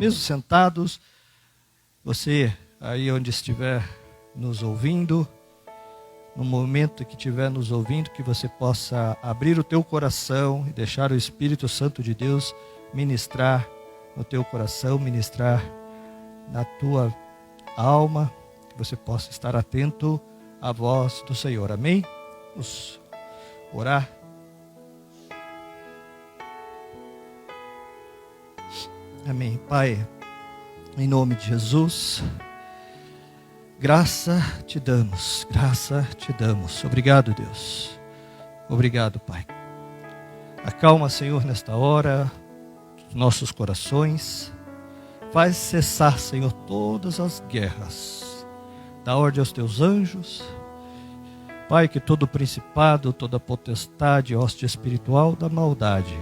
mesmo sentados, você aí onde estiver nos ouvindo, no momento que estiver nos ouvindo, que você possa abrir o teu coração e deixar o Espírito Santo de Deus ministrar no teu coração, ministrar na tua alma, que você possa estar atento à voz do Senhor. Amém? Vamos orar. Amém. Pai, em nome de Jesus, graça te damos, graça te damos. Obrigado, Deus. Obrigado, Pai. Acalma, Senhor, nesta hora, nossos corações. Faz cessar, Senhor, todas as guerras. Dá ordem aos teus anjos. Pai, que todo principado, toda potestade, hoste espiritual da maldade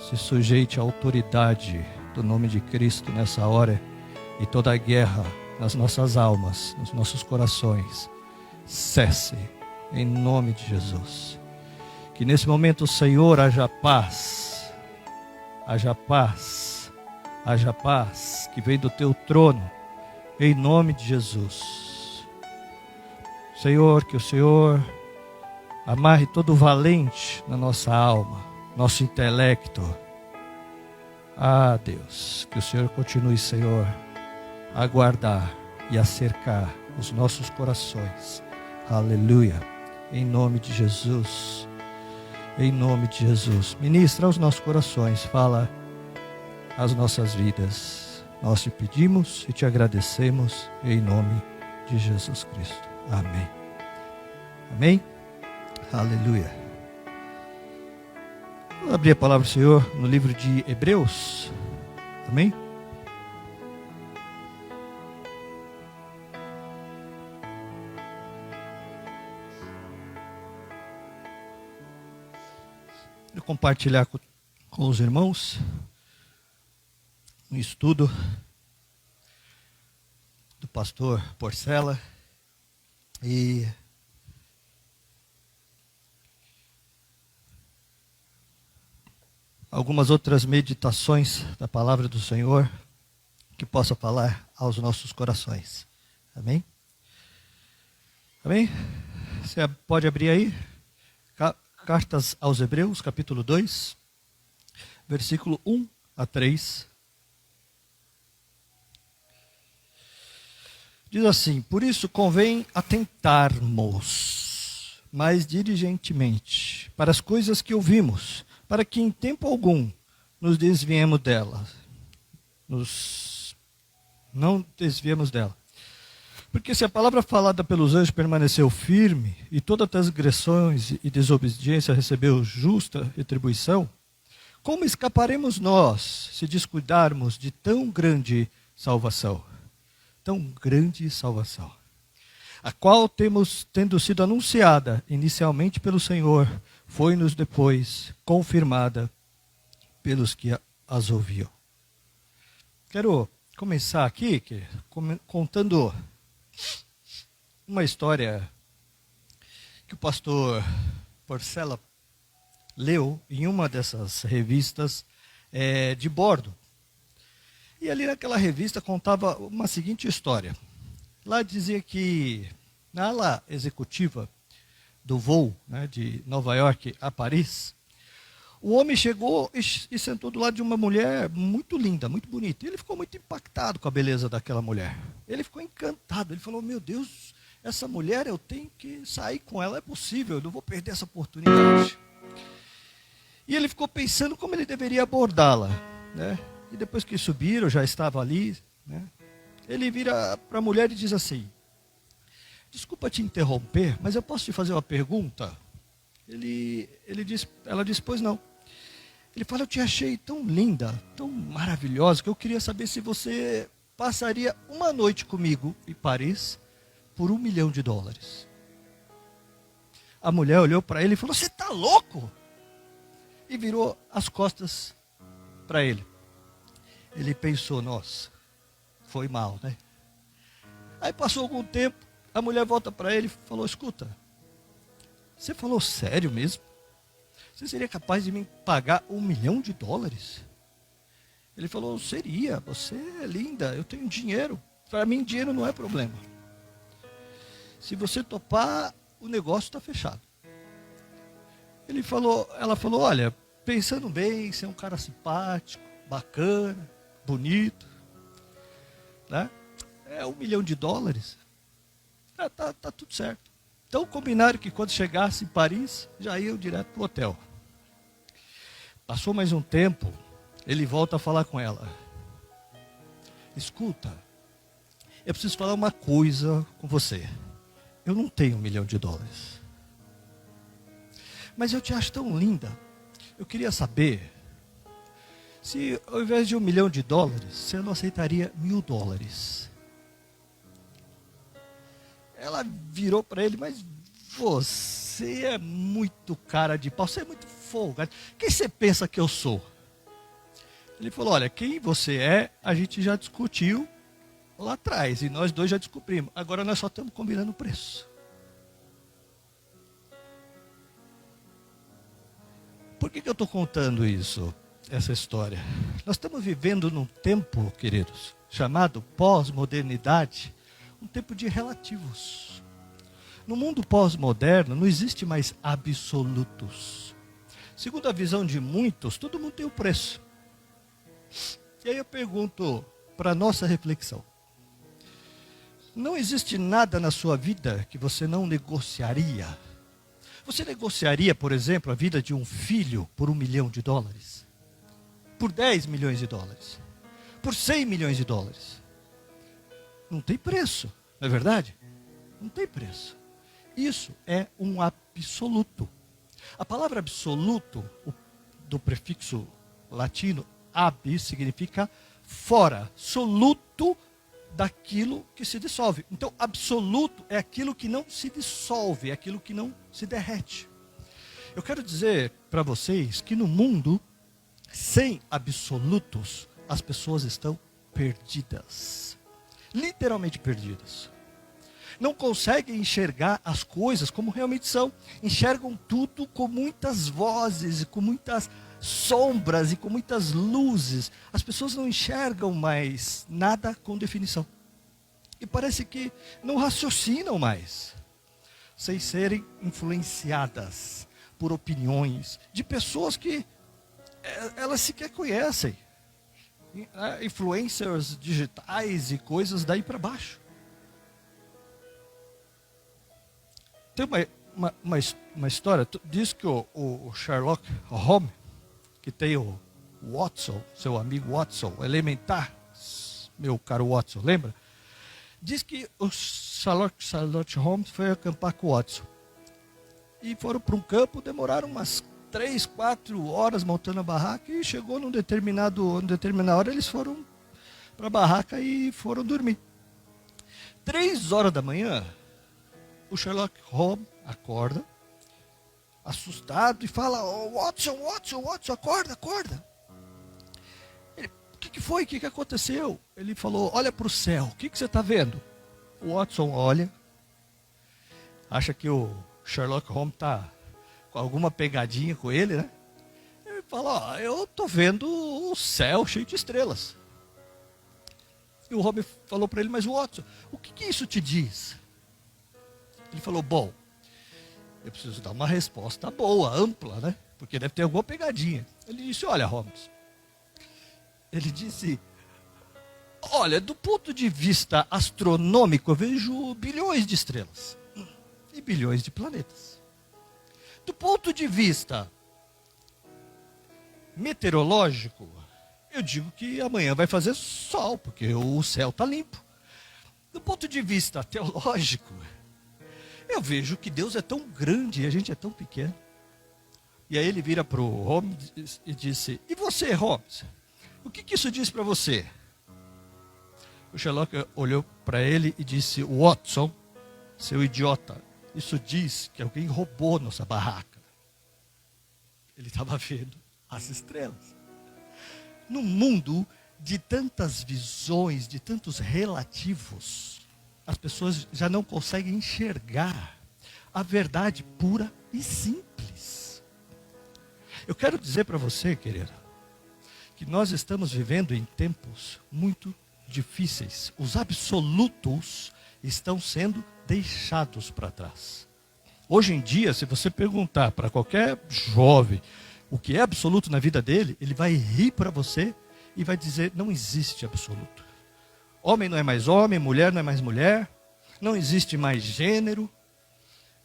se sujeite à autoridade do nome de Cristo nessa hora, e toda a guerra nas nossas almas, nos nossos corações, cesse em nome de Jesus. Que nesse momento, Senhor, haja paz, haja paz, haja paz que vem do teu trono, em nome de Jesus. Senhor, que o Senhor amarre todo valente na nossa alma, nosso intelecto. Ah, Deus, que o Senhor continue, Senhor, a guardar e a cercar os nossos corações. Aleluia. Em nome de Jesus. Em nome de Jesus. Ministra aos nossos corações. Fala às nossas vidas. Nós te pedimos e te agradecemos em nome de Jesus Cristo. Amém. Amém. Aleluia. Vou abrir a palavra do Senhor no livro de Hebreus. Amém? Eu compartilhar com os irmãos um estudo do pastor Porcela e algumas outras meditações da palavra do Senhor que possa falar aos nossos corações. Amém? Amém? Você pode abrir aí? Cartas aos Hebreus, capítulo 2, versículo 1 a 3. Diz assim: por isso convém atentarmos mais diligentemente para as coisas que ouvimos, para que em tempo algum nos desviemos dela. Não desviemos dela. Porque se a palavra falada pelos anjos permaneceu firme, e todas as transgressões e desobediência recebeu justa retribuição, como escaparemos nós se descuidarmos de tão grande salvação? Tão grande salvação, a qual tendo sido anunciada inicialmente pelo Senhor, foi-nos depois confirmada pelos que as ouviam. Quero começar aqui contando uma história que o pastor Porcela leu em uma dessas revistas de bordo. E ali naquela revista contava uma seguinte história. Lá dizia que na ala executiva do voo, né, de Nova York a Paris, o homem chegou e sentou do lado de uma mulher muito linda, muito bonita. E ele ficou muito impactado com a beleza daquela mulher. Ele ficou encantado. Ele falou: meu Deus, essa mulher, eu tenho que sair com ela. É possível, eu não vou perder essa oportunidade. E ele ficou pensando como ele deveria abordá-la, né? E depois que subiram, já estava ali, né? Ele vira para a mulher e diz assim: desculpa te interromper, mas eu posso te fazer uma pergunta? Ela disse: pois não. Ele fala: eu te achei tão linda, tão maravilhosa, que eu queria saber se você passaria uma noite comigo em Paris por $1 milhão. A mulher olhou para ele e falou: você está louco? E virou as costas para ele. Ele pensou: nossa, foi mal, né? Aí passou algum tempo, a mulher volta para ele e falou: escuta, você falou sério mesmo? Você seria capaz de me pagar $1 milhão? Ele falou, seria, você é linda, eu tenho dinheiro. Para mim, dinheiro não é problema. Se você topar, o negócio está fechado. Ela falou, olha, pensando bem, você é um cara simpático, bacana, bonito, né? É $1 milhão. Tá tudo certo. Então combinaram que quando chegasse em Paris, já iam direto para o hotel. Passou mais um tempo, ele volta a falar com ela. Escuta, eu preciso falar uma coisa com você. Eu não tenho $1 milhão. Mas eu te acho tão linda. Eu queria saber se ao invés de $1 milhão, você não aceitaria $1.000. Ela virou para ele, mas você é muito cara de pau, você é muito folgado. Quem você pensa que eu sou? Ele falou, olha, quem você é, a gente já discutiu lá atrás, e nós dois já descobrimos. Agora nós só estamos combinando o preço. Por que eu estou contando isso, essa história? Nós estamos vivendo num tempo, queridos, chamado pós-modernidade, um tempo de relativos. No mundo pós-moderno não existe mais absolutos. Segundo a visão de muitos, todo mundo tem um preço. E aí eu pergunto para a nossa reflexão. Não existe nada na sua vida que você não negociaria? Você negociaria, por exemplo, a vida de um filho por $1 milhão? Por $10 milhões? Por $100 milhões? Não tem preço, não é verdade? Não tem preço. Isso é um absoluto. A palavra absoluto, do prefixo latino ab, significa fora, soluto daquilo que se dissolve. Então, absoluto é aquilo que não se dissolve, é aquilo que não se derrete. Eu quero dizer para vocês que no mundo, sem absolutos, as pessoas estão perdidas. Literalmente perdidas. Não conseguem enxergar as coisas como realmente são. Enxergam tudo com muitas vozes, com muitas sombras e com muitas luzes. As pessoas não enxergam mais nada com definição. E parece que não raciocinam mais, sem serem influenciadas por opiniões de pessoas que elas sequer conhecem. Influencers digitais e coisas daí para baixo. Tem uma história, diz que o Sherlock Holmes, que tem o Watson, seu amigo Watson, elementar, meu caro Watson, lembra? Diz que o Sherlock Holmes foi acampar com o Watson. E foram para um campo, demoraram umas 3, 4 horas montando a barraca e chegou numa determinada hora, eles foram para a barraca e foram dormir. 3 horas da manhã, o Sherlock Holmes acorda, assustado, e fala, Watson, acorda. Ele, o que foi? O que aconteceu? Ele falou, olha para o céu, o que você está vendo? O Watson olha, acha que o Sherlock Holmes está com alguma pegadinha com ele, né? Ele fala, eu estou vendo o céu cheio de estrelas. E o Holmes falou para ele, mas Watson, o que isso te diz? Ele falou, bom, eu preciso dar uma resposta boa, ampla, né? Porque deve ter alguma pegadinha. Ele disse, olha, Holmes. Ele disse, olha, do ponto de vista astronômico, eu vejo bilhões de estrelas. E bilhões de planetas. Do ponto de vista meteorológico, eu digo que amanhã vai fazer sol, porque o céu está limpo. Do ponto de vista teológico, eu vejo que Deus é tão grande e a gente é tão pequeno. E aí ele vira para o Holmes e disse, e você, Holmes, o que isso diz para você? O Sherlock olhou para ele e disse, Watson, seu idiota, isso diz que alguém roubou nossa barraca. Ele estava vendo as estrelas. No mundo de tantas visões, de tantos relativos, as pessoas já não conseguem enxergar a verdade pura e simples. Eu quero dizer para você, querida, que nós estamos vivendo em tempos muito difíceis. Os absolutos estão sendo deixados para trás. Hoje em dia, se você perguntar para qualquer jovem o que é absoluto na vida dele, ele vai rir para você e vai dizer: não existe absoluto. Homem não é mais homem, mulher não é mais mulher, não existe mais gênero,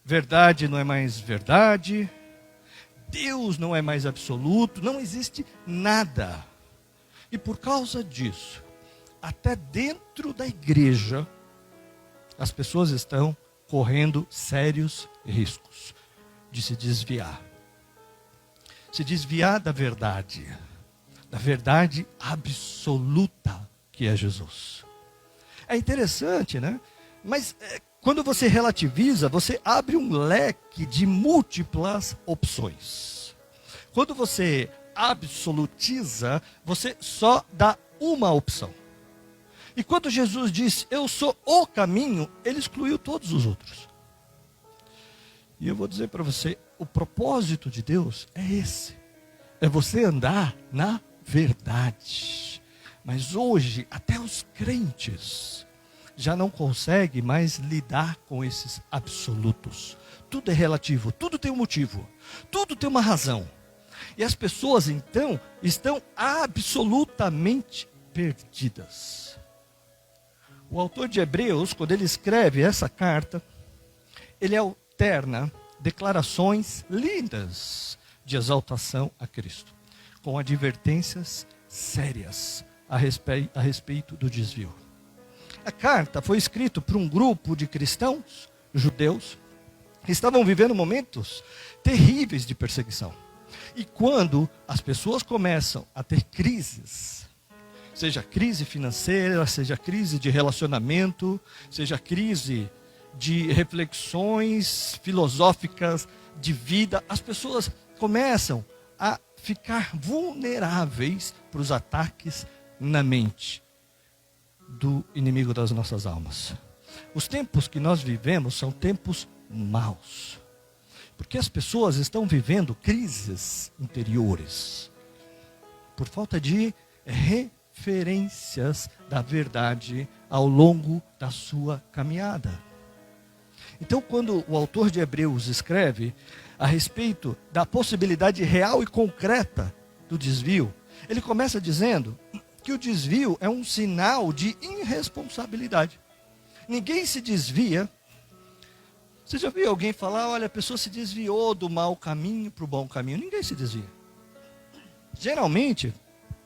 verdade não é mais verdade, Deus não é mais absoluto, não existe nada. E por causa disso, até dentro da igreja, as pessoas estão correndo sérios riscos de se desviar. Se desviar da verdade absoluta que é Jesus. É interessante, né? Mas quando você relativiza, você abre um leque de múltiplas opções. Quando você absolutiza, você só dá uma opção. E quando Jesus disse: eu sou o caminho, ele excluiu todos os outros. E eu vou dizer para você, o propósito de Deus é esse. É você andar na verdade. Mas hoje, até os crentes já não conseguem mais lidar com esses absolutos. Tudo é relativo, tudo tem um motivo, tudo tem uma razão. E as pessoas, então, estão absolutamente perdidas. O autor de Hebreus, quando ele escreve essa carta, ele alterna declarações lindas de exaltação a Cristo, com advertências sérias a respeito do desvio. A carta foi escrita por um grupo de cristãos, judeus, que estavam vivendo momentos terríveis de perseguição. E quando as pessoas começam a ter crises, seja crise financeira, seja crise de relacionamento, seja crise de reflexões filosóficas de vida, as pessoas começam a ficar vulneráveis para os ataques na mente do inimigo das nossas almas. Os tempos que nós vivemos são tempos maus, porque as pessoas estão vivendo crises interiores, por falta de referências da verdade ao longo da sua caminhada. Então, quando o autor de Hebreus escreve a respeito da possibilidade real e concreta do desvio, ele começa dizendo que o desvio é um sinal de irresponsabilidade. Ninguém se desvia. Você já viu alguém falar: olha, a pessoa se desviou do mau caminho para o bom caminho? Ninguém se desvia. Geralmente,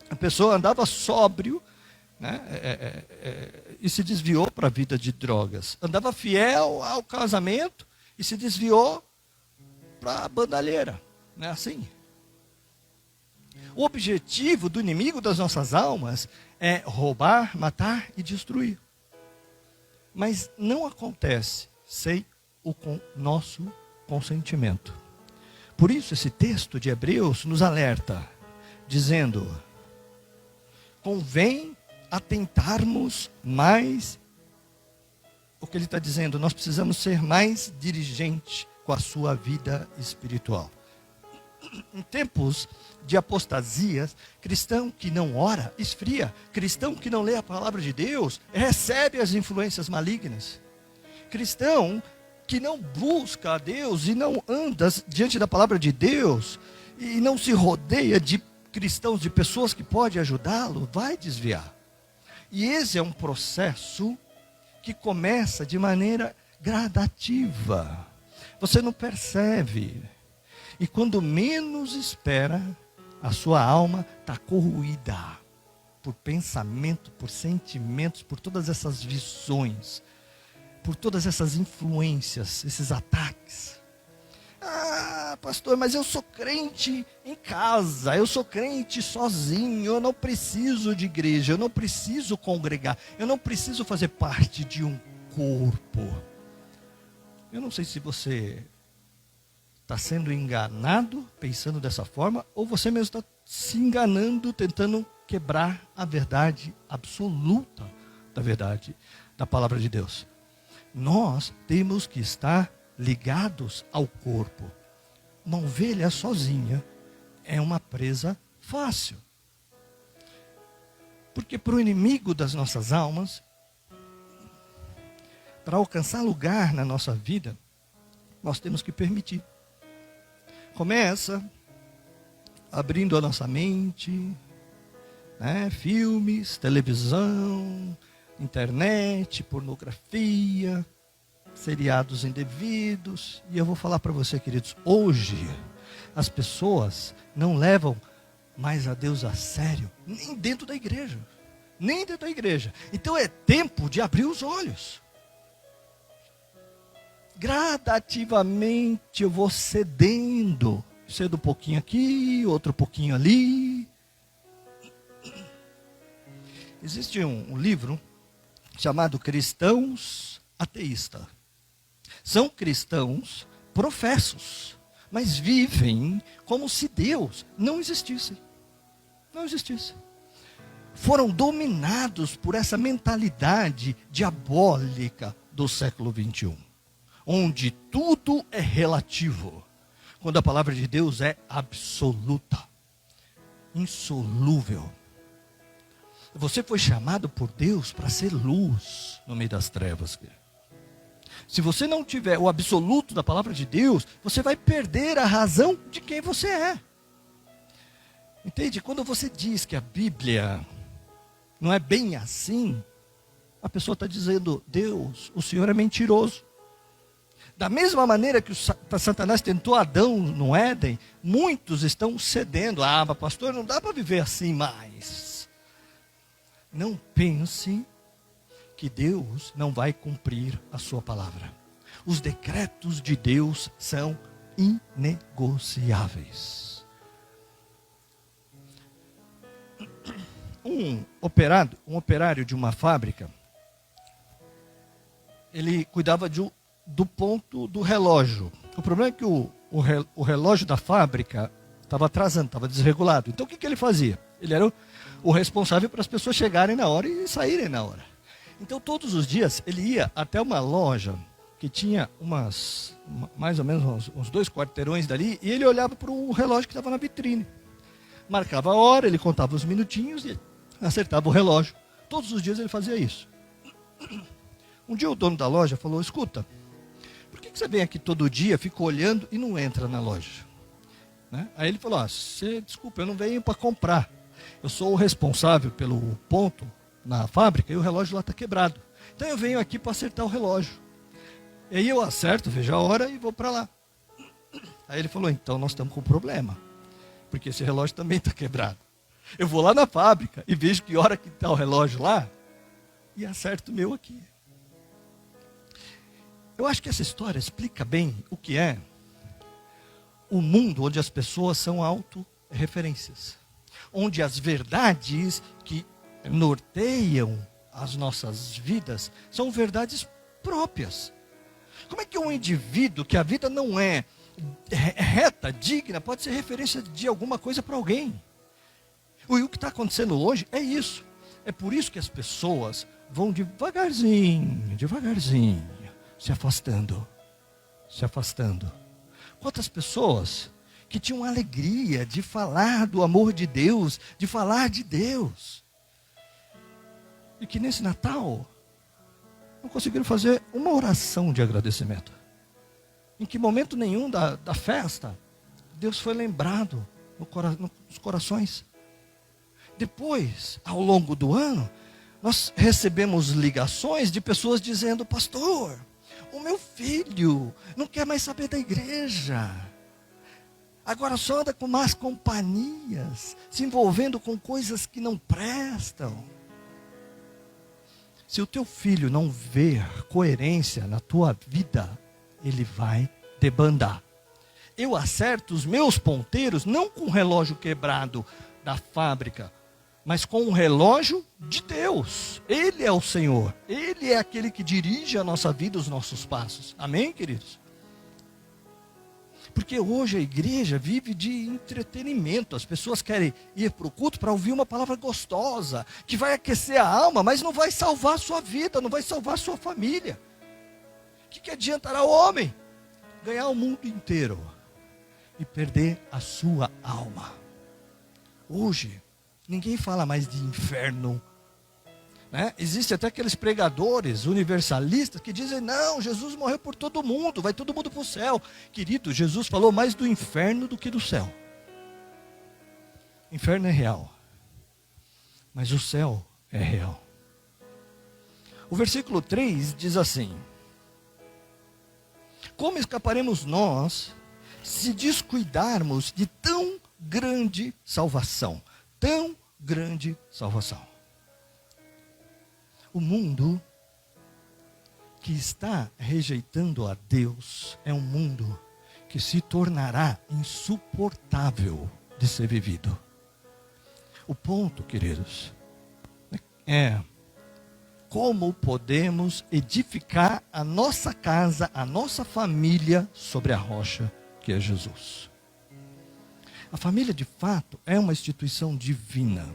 a pessoa andava sóbrio, né, e se desviou para a vida de drogas. Andava fiel ao casamento e se desviou para a bandalheira. Não é assim? O objetivo do inimigo das nossas almas é roubar, matar e destruir. Mas não acontece sem o nosso consentimento. Por isso esse texto de Hebreus nos alerta, dizendo: convém atentarmos mais. O que ele está dizendo, nós precisamos ser mais diligentes com a sua vida espiritual. Em tempos de apostasias, cristão que não ora, esfria. Cristão que não lê a palavra de Deus, recebe as influências malignas. Cristão que não busca a Deus e não anda diante da palavra de Deus, e não se rodeia de cristãos, de pessoas que podem ajudá-lo, vai desviar. E esse é um processo que começa de maneira gradativa. Você não percebe. E quando menos espera, a sua alma está corroída por pensamento, por sentimentos, por todas essas visões, por todas essas influências, esses ataques. Ah, pastor, mas eu sou crente em casa, eu sou crente sozinho, eu não preciso de igreja, eu não preciso congregar, eu não preciso fazer parte de um corpo. Eu não sei se você está sendo enganado pensando dessa forma, ou você mesmo está se enganando, tentando quebrar a verdade absoluta da verdade da palavra de Deus. Nós temos que estar ligados ao corpo. Uma ovelha sozinha é uma presa fácil. Porque para o inimigo das nossas almas, para alcançar lugar na nossa vida, nós temos que permitir. Começa abrindo a nossa mente, né? Filmes, televisão, internet, pornografia, seriados indevidos. E eu vou falar para você, queridos, hoje as pessoas não levam mais a Deus a sério, nem dentro da igreja. Nem dentro da igreja. Então é tempo de abrir os olhos. Gradativamente eu vou cedendo. Cedo um pouquinho aqui, outro pouquinho ali. Existe um livro chamado Cristãos Ateístas. São cristãos professos, mas vivem como se Deus não existisse. Não existisse. Foram dominados por essa mentalidade diabólica do século 21, onde tudo é relativo, quando a palavra de Deus é absoluta, insolúvel. Você foi chamado por Deus para ser luz no meio das trevas. Se você não tiver o absoluto da palavra de Deus, você vai perder a razão de quem você é. Entende? Quando você diz que a Bíblia não é bem assim, a pessoa está dizendo: Deus, o Senhor é mentiroso. Da mesma maneira que o Satanás tentou Adão no Éden, muitos estão cedendo. Ah, mas pastor, não dá para viver assim mais. Não pense que Deus não vai cumprir a sua palavra. Os decretos de Deus são inegociáveis. Um operário de uma fábrica, ele cuidava do ponto do relógio. O problema é que o relógio da fábrica estava atrasando, estava desregulado. Então o que ele fazia? Ele era o responsável para as pessoas chegarem na hora e saírem na hora. Então todos os dias ele ia até uma loja que tinha mais ou menos uns 2 quarteirões dali, e ele olhava para o relógio que estava na vitrine. Marcava a hora, ele contava os minutinhos e acertava o relógio. Todos os dias ele fazia isso. Um dia o dono da loja falou: escuta, por que você vem aqui todo dia, fica olhando e não entra na loja? Né? Aí ele falou: desculpa, eu não venho para comprar. Eu sou o responsável pelo ponto na fábrica e o relógio lá está quebrado. Então eu venho aqui para acertar o relógio. E aí eu acerto, vejo a hora e vou para lá. Aí ele falou: então nós estamos com um problema, porque esse relógio também está quebrado. Eu vou lá na fábrica e vejo que hora que está o relógio lá e acerto o meu aqui. Eu acho que essa história explica bem o que é o mundo onde as pessoas são autorreferências, onde as verdades que norteiam as nossas vidas são verdades próprias. Como é que um indivíduo que a vida não é reta, digna, pode ser referência de alguma coisa para alguém? E o que está acontecendo hoje é isso. É por isso que as pessoas vão devagarzinho, se afastando. Quantas pessoas que tinham alegria de falar do amor de Deus, de falar de Deus, e que nesse Natal não conseguiram fazer uma oração de agradecimento. Em que momento nenhum da festa Deus foi lembrado nos corações. Depois, ao longo do ano, nós recebemos ligações de pessoas dizendo: pastor, o meu filho não quer mais saber da igreja. Agora só anda com más companhias, se envolvendo com coisas que não prestam. Se o teu filho não ver coerência na tua vida, ele vai debandar. Eu acerto os meus ponteiros não com o relógio quebrado da fábrica, mas com o relógio de Deus. Ele é o Senhor. Ele é aquele que dirige a nossa vida, os nossos passos. Amém, queridos? Porque hoje a igreja vive de entretenimento. As pessoas querem ir para o culto para ouvir uma palavra gostosa, que vai aquecer a alma, mas não vai salvar a sua vida, não vai salvar a sua família. O que adiantará o homem ganhar o mundo inteiro e perder a sua alma? Hoje, Ninguém fala mais de inferno. Né? Existem até aqueles pregadores universalistas que dizem, não, Jesus morreu por todo mundo, vai todo mundo para o céu. Querido, Jesus falou mais do inferno do que do céu. Inferno é real, mas o céu é real. O versículo 3 diz assim: como escaparemos nós se descuidarmos de tão grande salvação? Tão grande salvação. O mundo que está rejeitando a Deus é um mundo que se tornará insuportável de ser vivido. O ponto, queridos, é como podemos edificar a nossa casa, a nossa família sobre a rocha que é Jesus. A família, de fato, é uma instituição divina.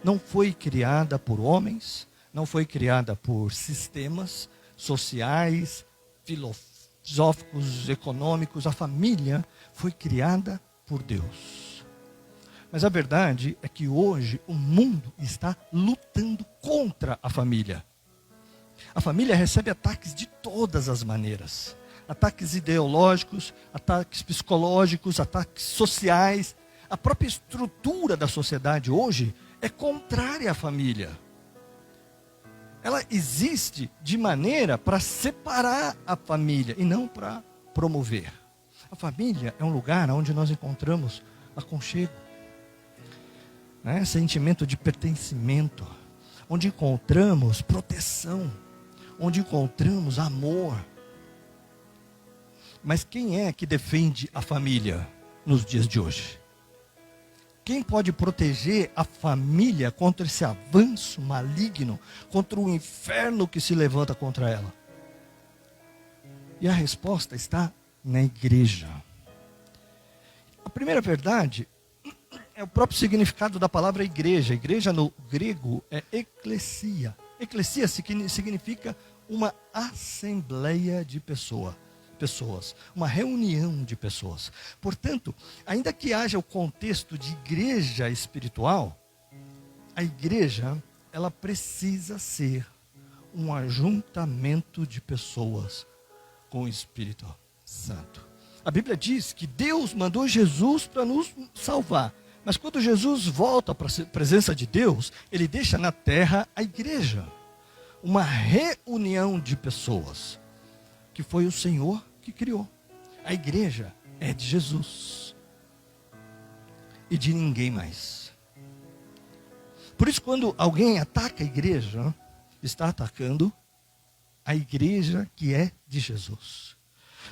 Não foi criada por homens, não foi criada por sistemas sociais, filosóficos, econômicos. A família foi criada por Deus. Mas a verdade é que hoje o mundo está lutando contra a família. A família recebe ataques de todas as maneiras. Ataques ideológicos, ataques psicológicos, ataques sociais. A própria estrutura da sociedade hoje é contrária à família. Ela existe de maneira para separar a família e não para promover. A família é um lugar onde nós encontramos aconchego, né? Sentimento de pertencimento, onde encontramos proteção, onde encontramos amor. Mas quem é que defende a família nos dias de hoje? Quem pode proteger a família contra esse avanço maligno, contra o inferno que se levanta contra ela? E a resposta está na igreja. A primeira verdade é o próprio significado da palavra igreja. Igreja no grego é eclesia. Eclesia significa uma assembleia de pessoas, uma reunião de pessoas. Portanto, ainda que haja o contexto de igreja espiritual, a igreja, ela precisa ser um ajuntamento de pessoas com o Espírito Santo. A Bíblia diz que Deus mandou Jesus para nos salvar. Mas quando Jesus volta para a presença de Deus, ele deixa na terra a igreja. Uma reunião de pessoas, que foi o Senhor que criou. A igreja é de Jesus e de ninguém mais. Por isso, quando alguém ataca a igreja, está atacando a igreja que é de Jesus.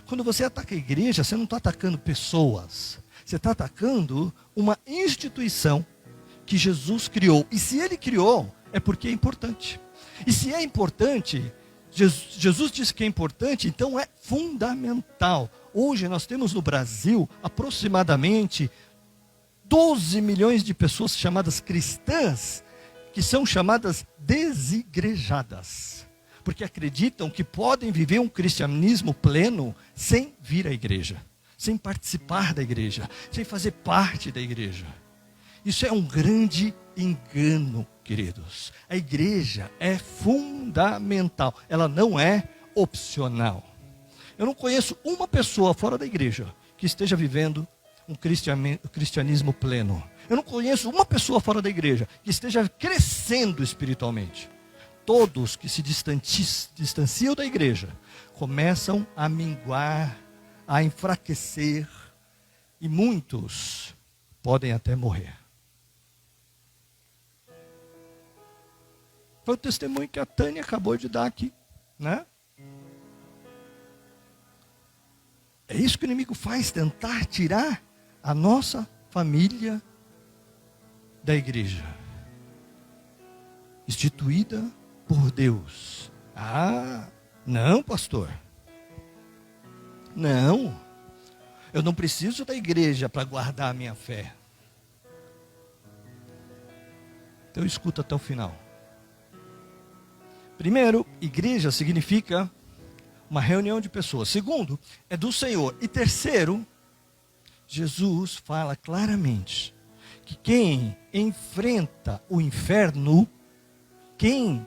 Quando você ataca a igreja, você não está atacando pessoas, você está atacando uma instituição que Jesus criou. E se ele criou, é porque é importante. E se é importante, Jesus disse que é importante, então é fundamental. Hoje nós temos no Brasil aproximadamente 12 milhões de pessoas chamadas cristãs, que são chamadas desigrejadas, porque acreditam que podem viver um cristianismo pleno sem vir à igreja, sem participar da igreja, sem fazer parte da igreja. Isso é um grande engano, queridos. A igreja é fundamental, ela não é opcional. Eu não conheço uma pessoa fora da igreja que esteja vivendo um cristianismo pleno. Eu não conheço uma pessoa fora da igreja que esteja crescendo espiritualmente. Todos que se distanciam da igreja começam a minguar, a enfraquecer, e muitos podem até morrer. Foi o testemunho que a Tânia acabou de dar aqui, né? É isso que o inimigo faz, tentar tirar a nossa família da igreja, instituída por Deus. Ah, não, pastor. Não, eu não preciso da igreja para guardar a minha fé. Então escuta até o final. Primeiro, igreja significa uma reunião de pessoas. Segundo, é do Senhor. E terceiro, Jesus fala claramente que quem enfrenta o inferno, quem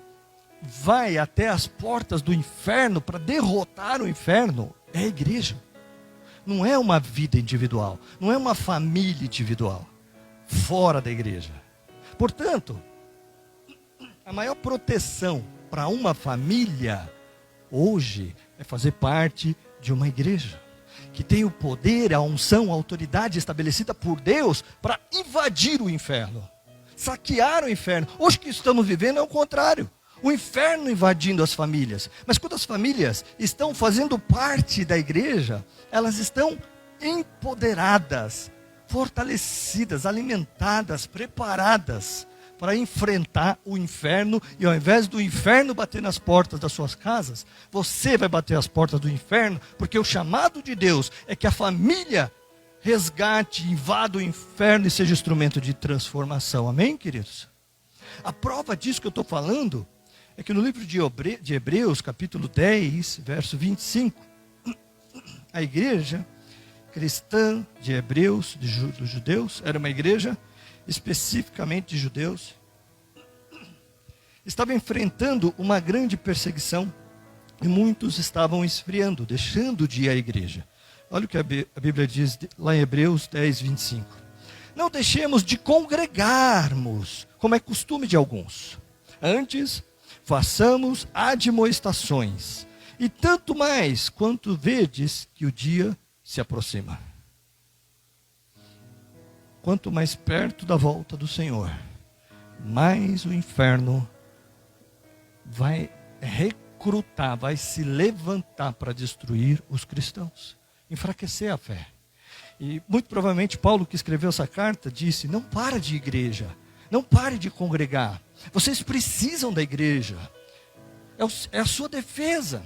vai até as portas do inferno para derrotar o inferno, é a igreja. Não é uma vida individual, não é uma família individual, fora da igreja. Portanto, a maior proteção para uma família hoje é fazer parte de uma igreja que tem o poder, a unção, a autoridade estabelecida por Deus para invadir o inferno, saquear o inferno. Hoje o que estamos vivendo é o contrário. O inferno invadindo as famílias. Mas quando as famílias estão fazendo parte da igreja, elas estão empoderadas, fortalecidas, alimentadas, preparadas para enfrentar o inferno. E ao invés do inferno bater nas portas das suas casas, você vai bater as portas do inferno, porque o chamado de Deus é que a família resgate, invada o inferno e seja instrumento de transformação. Amém, queridos? A prova disso que eu estou falando é que no livro de Hebreus, capítulo 10, verso 25, a igreja cristã de Hebreus, dos judeus, era uma igreja especificamente de judeus, estava enfrentando uma grande perseguição e muitos estavam esfriando, deixando de ir à igreja. Olha o que a Bíblia diz lá em Hebreus 10, 25. Não deixemos de congregarmos, como é costume de alguns. Antes, façamos admoestações, e tanto mais quanto vedes que o dia se aproxima. Quanto mais perto da volta do Senhor, mais o inferno vai recrutar, vai se levantar para destruir os cristãos, enfraquecer a fé. E muito provavelmente Paulo, que escreveu essa carta, disse: não para de igreja, não pare de congregar. Vocês precisam da igreja. É a sua defesa.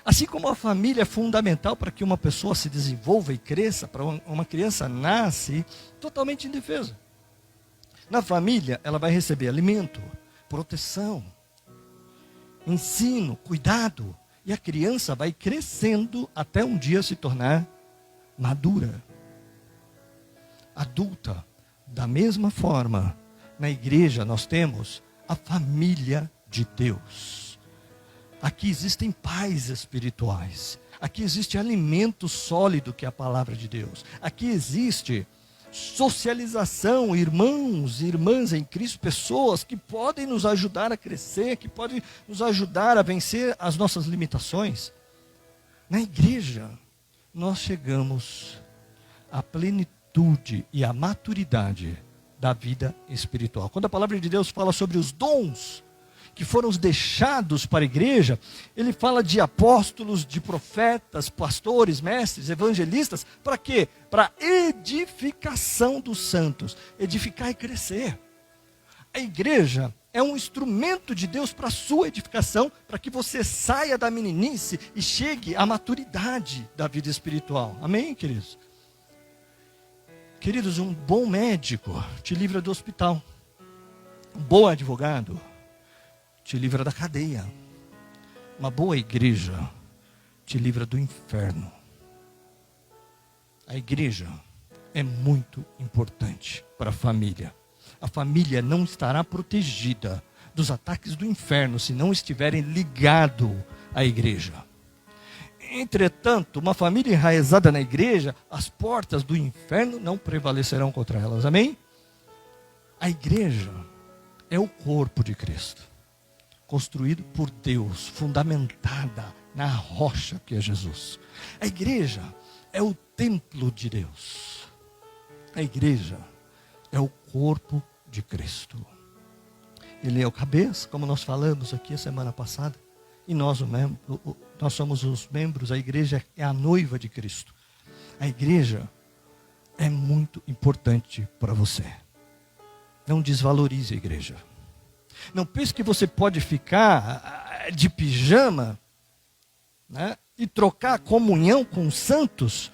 Assim como a família é fundamental para que uma pessoa se desenvolva e cresça, para uma criança nasce totalmente indefesa. Na família, ela vai receber alimento, proteção, ensino, cuidado. E a criança vai crescendo até um dia se tornar madura, adulta. Da mesma forma, na igreja nós temos a família de Deus. Aqui existem pais espirituais. Aqui existe alimento sólido, que é a palavra de Deus. Aqui existe socialização, irmãos e irmãs em Cristo, pessoas que podem nos ajudar a crescer, que podem nos ajudar a vencer as nossas limitações. Na igreja, nós chegamos à plenitude e à maturidade da vida espiritual. Quando a palavra de Deus fala sobre os dons que foram deixados para a igreja, ele fala de apóstolos, de profetas, pastores, mestres, evangelistas. Para quê? Para edificação dos santos, edificar e crescer. A igreja é um instrumento de Deus para a sua edificação, para que você saia da meninice e chegue à maturidade da vida espiritual. Amém, queridos? Queridos, um bom médico te livra do hospital. Um bom advogado te livra da cadeia. Uma boa igreja te livra do inferno. A igreja é muito importante para a família. A família não estará protegida dos ataques do inferno se não estiverem ligados à igreja. Entretanto, uma família enraizada na igreja, as portas do inferno não prevalecerão contra elas. Amém? A igreja é o corpo de Cristo, construído por Deus, fundamentada na rocha que é Jesus. A igreja é o templo de Deus. A igreja é o corpo de Cristo. Ele é o cabeça, como nós falamos aqui a semana passada. E nós somos os membros, a igreja é a noiva de Cristo. A igreja é muito importante para você. Não desvalorize a igreja. Não pense que você pode ficar de pijama, né, e trocar a comunhão com os santos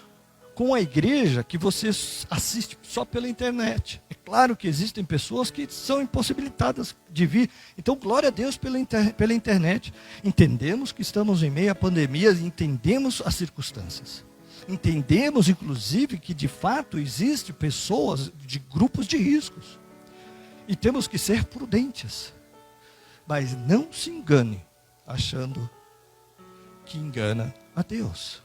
com a igreja que você assiste só pela internet. É claro que existem pessoas que são impossibilitadas de vir. Então, glória a Deus pela internet. Entendemos que estamos em meio à pandemia, entendemos as circunstâncias. Entendemos, inclusive, que de fato existem pessoas de grupos de riscos. E temos que ser prudentes. Mas não se engane achando que engana a Deus.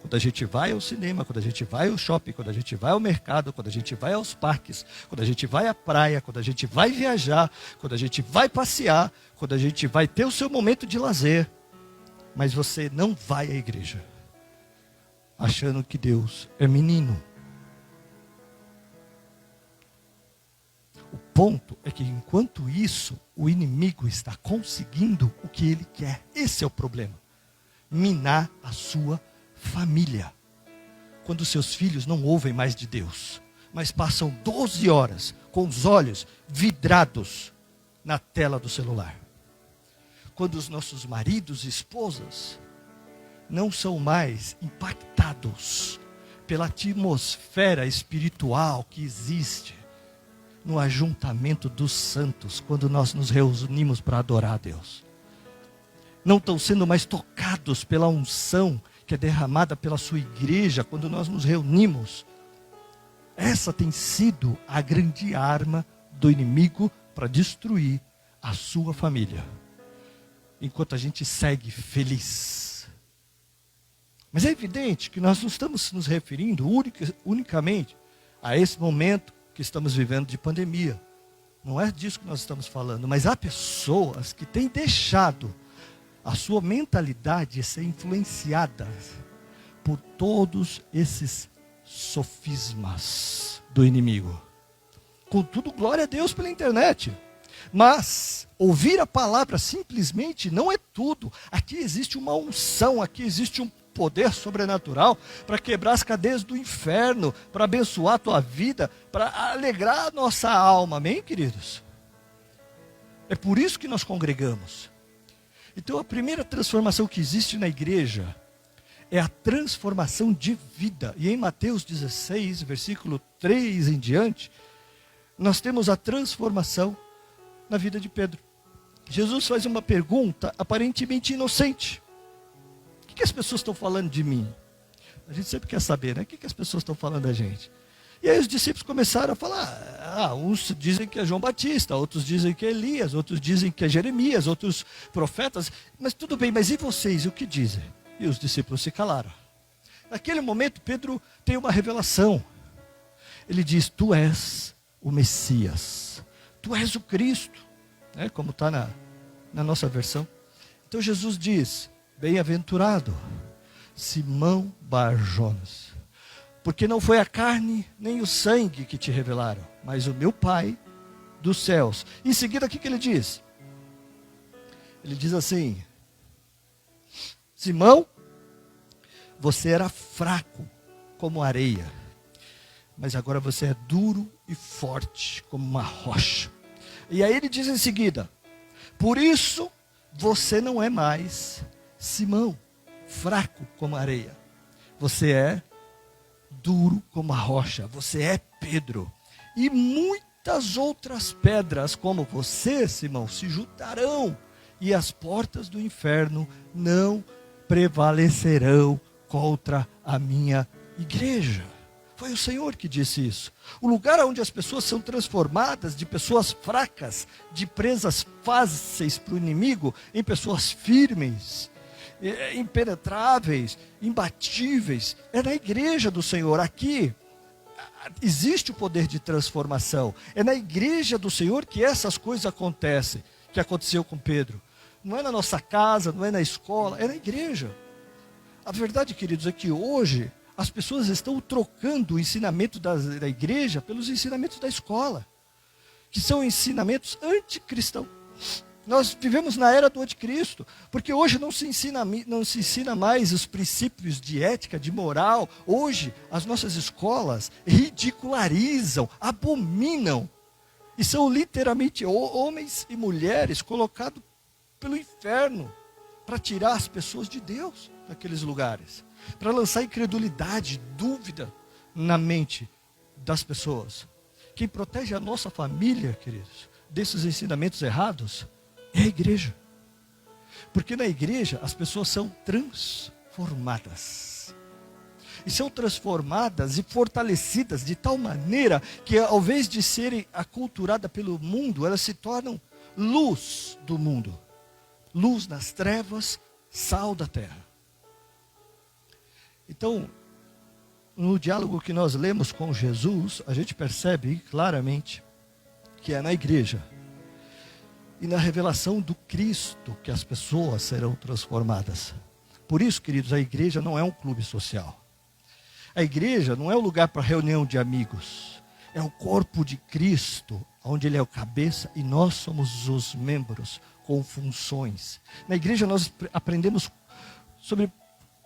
Quando a gente vai ao cinema, quando a gente vai ao shopping, quando a gente vai ao mercado, quando a gente vai aos parques, quando a gente vai à praia, quando a gente vai viajar, quando a gente vai passear, quando a gente vai ter o seu momento de lazer, mas você não vai à igreja, achando que Deus é menino. O ponto é que enquanto isso, o inimigo está conseguindo o que ele quer. Esse é o problema. Minar a sua família. Quando seus filhos não ouvem mais de Deus, mas passam 12 horas com os olhos vidrados na tela do celular. Quando os nossos maridos e esposas não são mais impactados pela atmosfera espiritual que existe no ajuntamento dos santos, quando nós nos reunimos para adorar a Deus. Não estão sendo mais tocados pela unção que é derramada pela sua igreja, quando nós nos reunimos. Essa tem sido a grande arma do inimigo para destruir a sua família, enquanto a gente segue feliz. Mas é evidente que nós não estamos nos referindo unicamente a esse momento que estamos vivendo de pandemia. Não é disso que nós estamos falando, mas há pessoas que têm deixado a sua mentalidade ser influenciada por todos esses sofismas do inimigo. Contudo, glória a Deus pela internet. Mas ouvir a palavra simplesmente não é tudo. Aqui existe uma unção, aqui existe um poder sobrenatural para quebrar as cadeias do inferno, para abençoar a tua vida, para alegrar a nossa alma. Amém, queridos? É por isso que nós congregamos. Então a primeira transformação que existe na igreja é a transformação de vida. E em Mateus 16, versículo 3 em diante, nós temos a transformação na vida de Pedro. Jesus faz uma pergunta aparentemente inocente. O que as pessoas estão falando de mim? A gente sempre quer saber, né? O que as pessoas estão falando da gente? E aí os discípulos começaram a falar, uns dizem que é João Batista, outros dizem que é Elias, outros dizem que é Jeremias, outros profetas, mas tudo bem, mas e vocês, o que dizem? E os discípulos se calaram. Naquele momento, Pedro tem uma revelação. Ele diz, tu és o Messias, tu és o Cristo, né? Como está na nossa versão. Então Jesus diz, bem-aventurado Simão Bar-Jonas, porque não foi a carne nem o sangue que te revelaram, mas o meu Pai dos céus. Em seguida, o que ele diz? Ele diz assim, Simão, você era fraco como areia, mas agora você é duro e forte como uma rocha. E aí ele diz em seguida, por isso você não é mais Simão, fraco como areia, você é duro como a rocha, você é Pedro, e muitas outras pedras como você, Simão, se juntarão, e as portas do inferno não prevalecerão contra a minha igreja. Foi o Senhor que disse isso. O lugar onde as pessoas são transformadas de pessoas fracas, de presas fáceis para o inimigo, em pessoas firmes, impenetráveis, imbatíveis, é na igreja do Senhor. Aqui existe o poder de transformação. É na igreja do Senhor que essas coisas acontecem, que aconteceu com Pedro. Não é na nossa casa, não é na escola, é na igreja. A verdade, queridos, é que hoje as pessoas estão trocando o ensinamento da igreja pelos ensinamentos da escola, que são ensinamentos anticristãos. Nós vivemos na era do anticristo, porque hoje não se ensina mais os princípios de ética, de moral. Hoje as nossas escolas ridicularizam, abominam, e são literalmente homens e mulheres colocados pelo inferno para tirar as pessoas de Deus daqueles lugares, para lançar incredulidade, dúvida na mente das pessoas. Quem protege a nossa família, queridos, desses ensinamentos errados, é a igreja. Porque na igreja as pessoas são transformadas. E são transformadas e fortalecidas de tal maneira que, ao invés de serem aculturadas pelo mundo, elas se tornam luz do mundo. Luz nas trevas, sal da terra. Então, no diálogo que nós lemos com Jesus, a gente percebe claramente que é na igreja e na revelação do Cristo que as pessoas serão transformadas. Por isso, queridos, a igreja não é um clube social. A igreja não é um lugar para reunião de amigos. É o corpo de Cristo, onde Ele é o cabeça e nós somos os membros com funções. Na igreja nós aprendemos sobre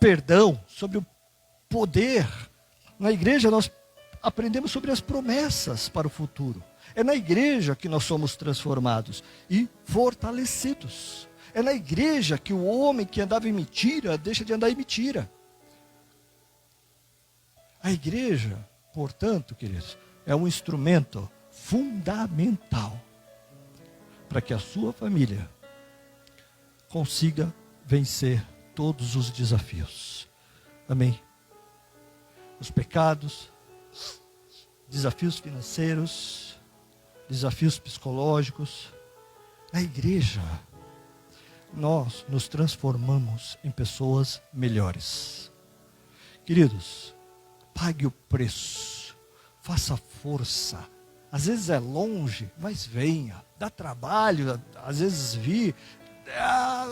perdão, sobre o poder. Na igreja nós aprendemos sobre as promessas para o futuro. É na igreja que nós somos transformados e fortalecidos. É na igreja que o homem que andava em mentira deixa de andar em mentira. A igreja, portanto, queridos, é um instrumento fundamental para que a sua família consiga vencer todos os desafios. Amém? Os pecados, desafios financeiros, desafios psicológicos. Na igreja, nós nos transformamos em pessoas melhores. Queridos, pague o preço, faça força. Às vezes é longe, mas venha. Dá trabalho, às vezes vir.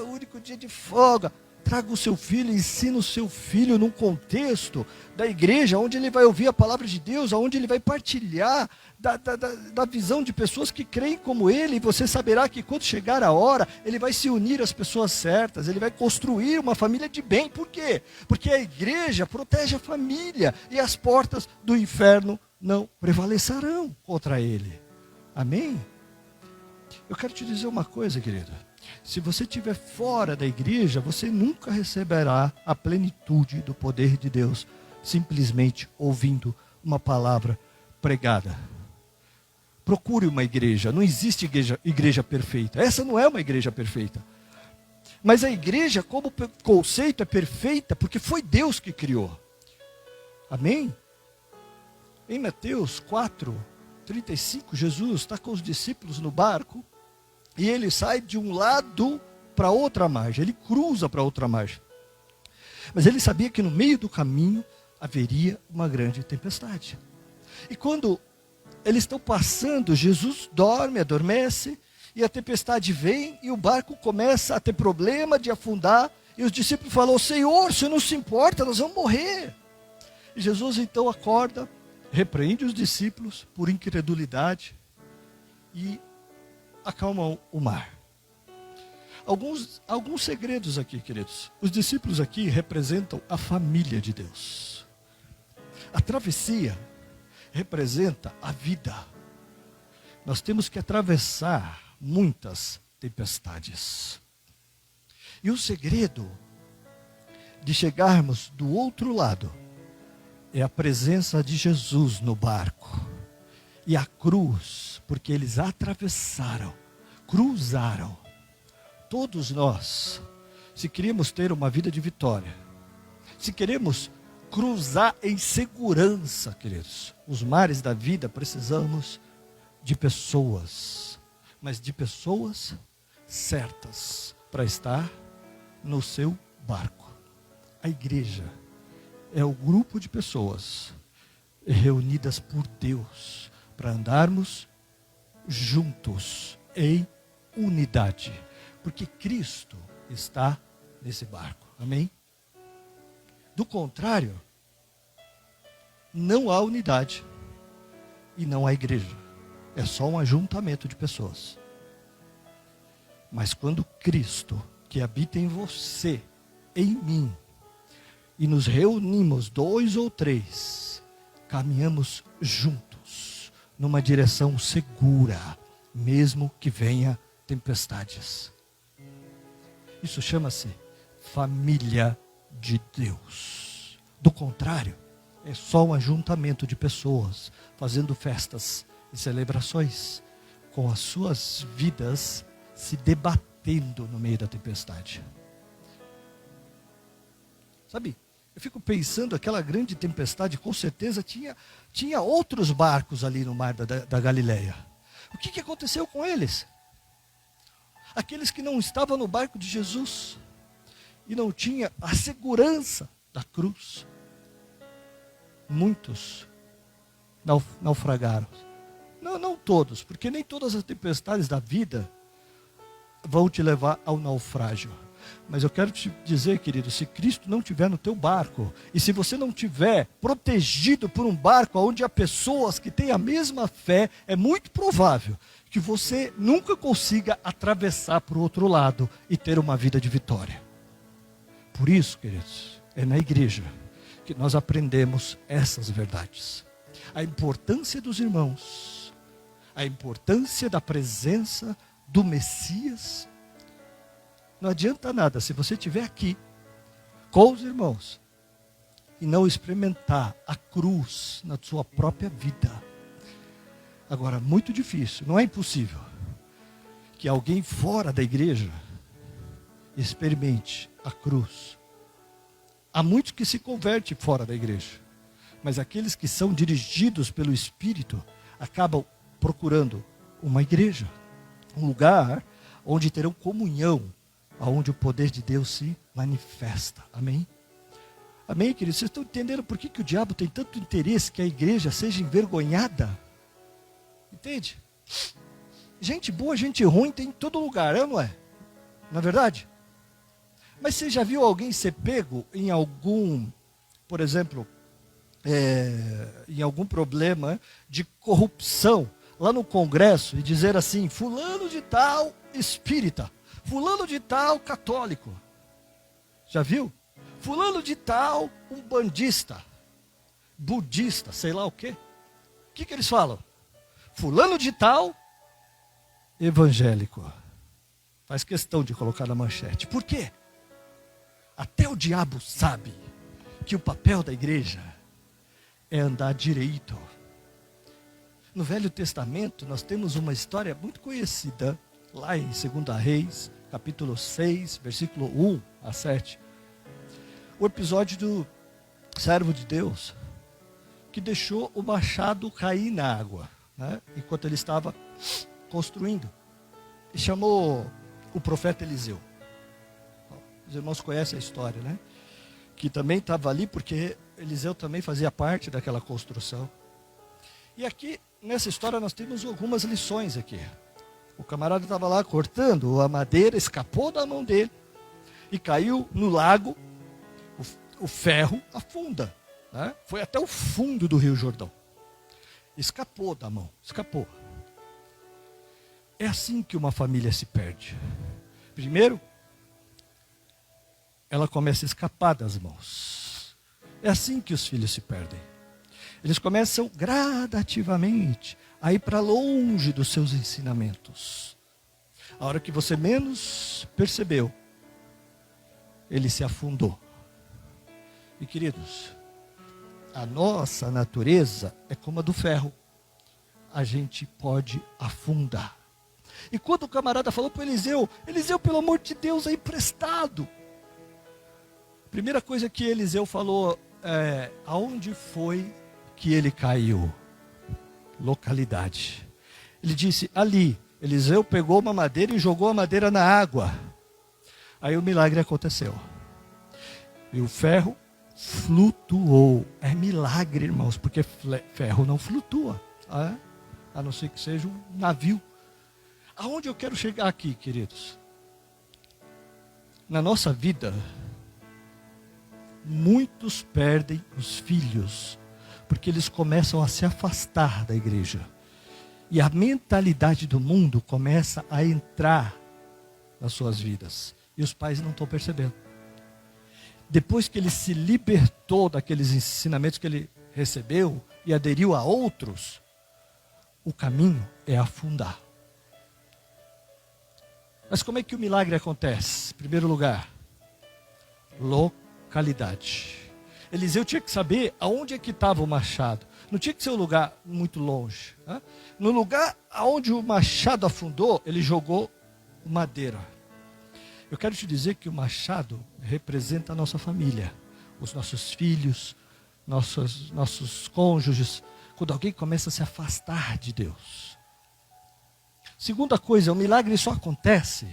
O único dia de folga. Traga o seu filho, ensina o seu filho num contexto da igreja, onde ele vai ouvir a palavra de Deus, onde ele vai partilhar da visão de pessoas que creem como ele, e você saberá que quando chegar a hora, ele vai se unir às pessoas certas, ele vai construir uma família de bem. Por quê? Porque a igreja protege a família, e as portas do inferno não prevalecerão contra ele. Amém? Eu quero te dizer uma coisa, querido. Se você estiver fora da igreja, você nunca receberá a plenitude do poder de Deus, simplesmente ouvindo uma palavra pregada. Procure uma igreja. Não existe igreja perfeita. Essa não é uma igreja perfeita. Mas a igreja, como conceito, é perfeita porque foi Deus que criou. Amém? Em Mateus 4:35, Jesus está com os discípulos no barco. E ele sai de um lado para outra margem. Ele cruza para outra margem. Mas ele sabia que no meio do caminho haveria uma grande tempestade. E quando eles estão passando, Jesus adormece, e a tempestade vem, e o barco começa a ter problema de afundar, e os discípulos falam: Senhor, o Senhor não se importa, nós vamos morrer. E Jesus então acorda, repreende os discípulos por incredulidade, e acalma o mar. Alguns segredos aqui, queridos. Os discípulos aqui representam a família de Deus. A travessia representa a vida. Nós temos que atravessar muitas tempestades. E o segredo de chegarmos do outro lado é a presença de Jesus no barco. E a cruz, porque eles atravessaram, cruzaram. Todos nós, se queremos ter uma vida de vitória, se queremos cruzar em segurança, queridos, os mares da vida, precisamos de pessoas, mas de pessoas certas para estar no seu barco. A igreja é o grupo de pessoas reunidas por Deus para andarmos juntos em unidade, porque Cristo está nesse barco. Amém? Do contrário, não há unidade e não há igreja. É só um ajuntamento de pessoas. Mas quando Cristo, que habita em você, em mim, e nos reunimos 2 ou 3, caminhamos juntos, numa direção segura, mesmo que venha tempestades. Isso chama-se família de Deus. Do contrário, é só um ajuntamento de pessoas fazendo festas e celebrações, com as suas vidas se debatendo no meio da tempestade. Sabe, Eu fico pensando, aquela grande tempestade, com certeza tinha outros barcos ali no mar da Galileia. O que aconteceu com eles? Aqueles que não estavam no barco de Jesus e não tinham a segurança da cruz. Muitos naufragaram. Não todos, porque nem todas as tempestades da vida vão te levar ao naufrágio. Mas eu quero te dizer, querido, se Cristo não estiver no teu barco, e se você não estiver protegido por um barco onde há pessoas que têm a mesma fé, é muito provável que você nunca consiga atravessar para o outro lado e ter uma vida de vitória. Por isso, queridos, é na igreja que nós aprendemos essas verdades. A importância dos irmãos, a importância da presença do Messias. Não adianta nada se você estiver aqui com os irmãos e não experimentar a cruz na sua própria vida. Agora, muito difícil, não é impossível que alguém fora da igreja experimente a cruz. Há muitos que se convertem fora da igreja, mas aqueles que são dirigidos pelo Espírito acabam procurando uma igreja, um lugar onde terão comunhão, onde o poder de Deus se manifesta. Amém? Amém, queridos? Vocês estão entendendo por que o diabo tem tanto interesse que a igreja seja envergonhada? Entende? Gente boa, gente ruim tem em todo lugar, é ou não é? Não é verdade? Mas você já viu alguém ser pego em algum, por exemplo, em algum problema de corrupção lá no Congresso e dizer assim, fulano de tal espírita, fulano de tal católico? Já viu? Fulano de tal umbandista, budista, sei lá o quê. O que eles falam? Fulano de tal evangélico. Faz questão de colocar na manchete. Por quê? Até o diabo sabe que o papel da igreja é andar direito. No Velho Testamento nós temos uma história muito conhecida, lá em 2 Reis, capítulo 6, versículo 1 a 7. O episódio do servo de Deus, que deixou o machado cair na água, né, enquanto ele estava construindo. E chamou o profeta Eliseu. Os irmãos conhecem a história, né? Que também estava ali porque Eliseu também fazia parte daquela construção. E aqui, nessa história, nós temos algumas lições aqui. O camarada estava lá cortando, a madeira escapou da mão dele e caiu no lago. O ferro afunda, né? Foi até o fundo do Rio Jordão. Escapou da mão, escapou. É assim que uma família se perde. Primeiro, ela começa a escapar das mãos. É assim que os filhos se perdem. Eles começam gradativamente a ir para longe dos seus ensinamentos. A hora que você menos percebeu, ele se afundou. E queridos, a nossa natureza é como a do ferro. A gente pode afundar. E quando o camarada falou para Eliseu, Eliseu, pelo amor de Deus, é emprestado. Primeira coisa que Eliseu falou é, aonde foi que ele caiu? Localidade. Ele disse, ali. Eliseu pegou uma madeira e jogou a madeira na água. Aí o milagre aconteceu. E o ferro flutuou. É milagre, irmãos, porque ferro não flutua. A não ser que seja um navio. Aonde eu quero chegar aqui, queridos? Na nossa vida, muitos perdem os filhos, porque eles começam a se afastar da igreja. E a mentalidade do mundo começa a entrar nas suas vidas. E os pais não estão percebendo. Depois que ele se libertou daqueles ensinamentos que ele recebeu e aderiu a outros, o caminho é afundar. Mas como é que o milagre acontece? Em primeiro lugar, localidade. Eliseu tinha que saber aonde é que estava o machado. Não tinha que ser um lugar muito longe. Né? No lugar aonde o machado afundou, ele jogou madeira. Eu quero te dizer que o machado representa a nossa família. os nossos filhos, nossos cônjuges, quando alguém começa a se afastar de Deus. Segunda coisa, o milagre só acontece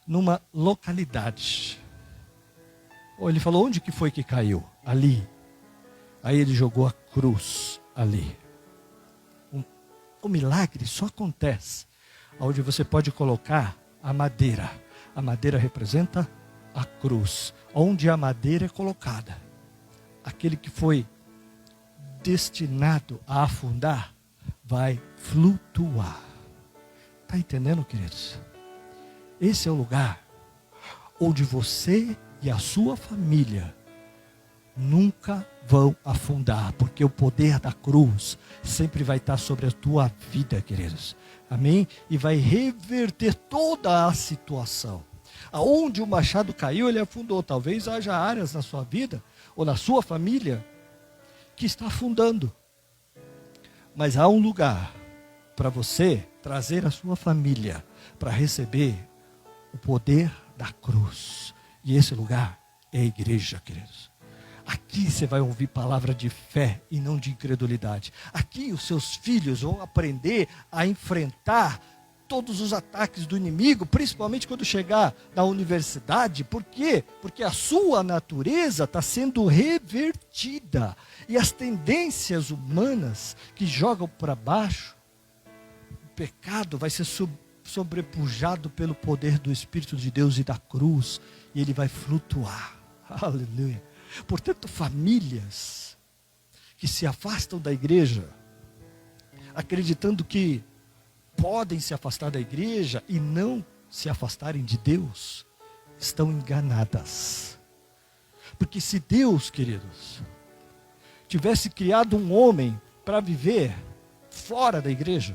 numa localidade. Ele falou, onde que foi que caiu? Ali. Aí ele jogou a cruz ali. O milagre só acontece onde você pode colocar a madeira. A madeira representa a cruz. Onde a madeira é colocada, aquele que foi destinado a afundar vai flutuar. Está entendendo, queridos? Esse é o lugar onde você e a sua família nunca vão afundar, porque o poder da cruz sempre vai estar sobre a tua vida, queridos. Amém? E vai reverter toda a situação. Aonde o machado caiu, ele afundou. Talvez haja áreas na sua vida ou na sua família que está afundando. Mas há um lugar para você trazer a sua família para receber o poder da cruz. E esse lugar é a igreja, queridos. Aqui você vai ouvir palavra de fé e não de incredulidade. Aqui os seus filhos vão aprender a enfrentar todos os ataques do inimigo, principalmente quando chegar na universidade. Por quê? Porque a sua natureza está sendo revertida. E as tendências humanas que jogam para baixo, o pecado vai ser sobrepujado pelo poder do Espírito de Deus e da cruz. E ele vai flutuar. Aleluia. Portanto, famílias que se afastam da igreja, acreditando que podem se afastar da igreja e não se afastarem de Deus, estão enganadas. Porque se Deus, queridos, tivesse criado um homem para viver fora da igreja,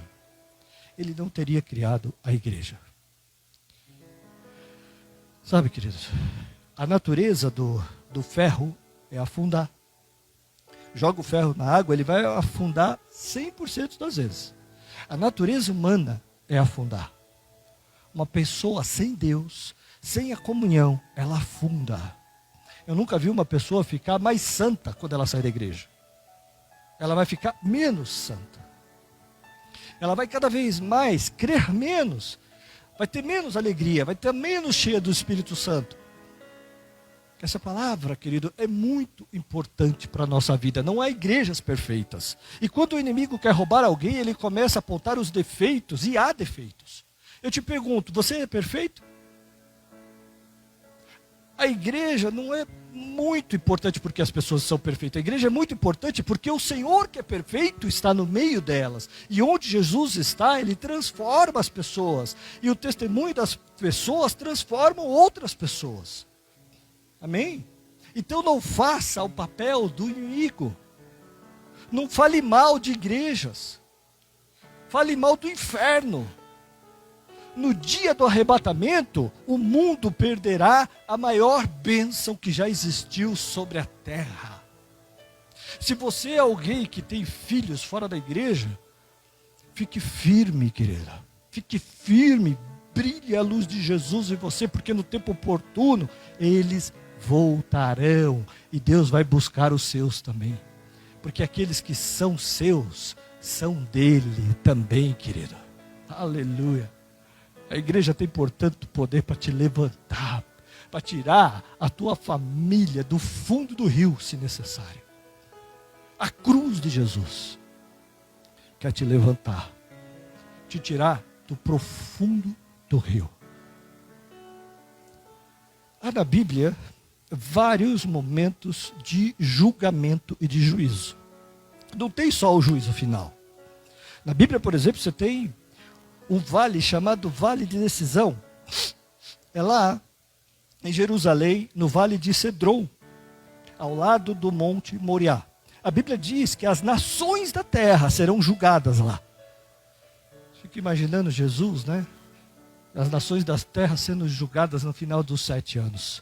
Ele não teria criado a igreja. Sabe, queridos, a natureza do ferro é afundar. Joga o ferro na água, ele vai afundar 100% das vezes. A natureza humana é afundar. Uma pessoa sem Deus, sem a comunhão, ela afunda. Eu nunca vi uma pessoa ficar mais santa quando ela sai da igreja. Ela vai ficar menos santa. Ela vai cada vez mais crer menos. Vai ter menos alegria, vai ter menos cheia do Espírito Santo. Essa palavra, querido, é muito importante para a nossa vida. Não há igrejas perfeitas. E quando o inimigo quer roubar alguém, ele começa a apontar os defeitos, e há defeitos. Eu te pergunto, você é perfeito? A igreja não é muito importante porque as pessoas são perfeitas. A igreja é muito importante porque o Senhor que é perfeito está no meio delas. E onde Jesus está, Ele transforma as pessoas. E o testemunho das pessoas transforma outras pessoas. Amém? Então não faça o papel do inimigo. Não fale mal de igrejas. Fale mal do inferno. No dia do arrebatamento, o mundo perderá a maior bênção que já existiu sobre a terra. Se você é alguém que tem filhos fora da igreja, fique firme, querida. Fique firme. Brilhe a luz de Jesus em você, porque no tempo oportuno, eles voltarão. E Deus vai buscar os seus também. Porque aqueles que são seus, são dele também, querida. Aleluia. A igreja tem, portanto, poder para te levantar, para tirar a tua família do fundo do rio, se necessário. A cruz de Jesus quer te levantar, te tirar do profundo do rio. Há na Bíblia vários momentos de julgamento e de juízo. Não tem só o juízo final. Na Bíblia, por exemplo, você tem um vale chamado Vale de Decisão. É lá em Jerusalém, no Vale de Cedron, ao lado do Monte Moriá. A Bíblia diz que as nações da terra serão julgadas lá. Fico imaginando Jesus, né? As nações da terra sendo julgadas no final dos 7 anos.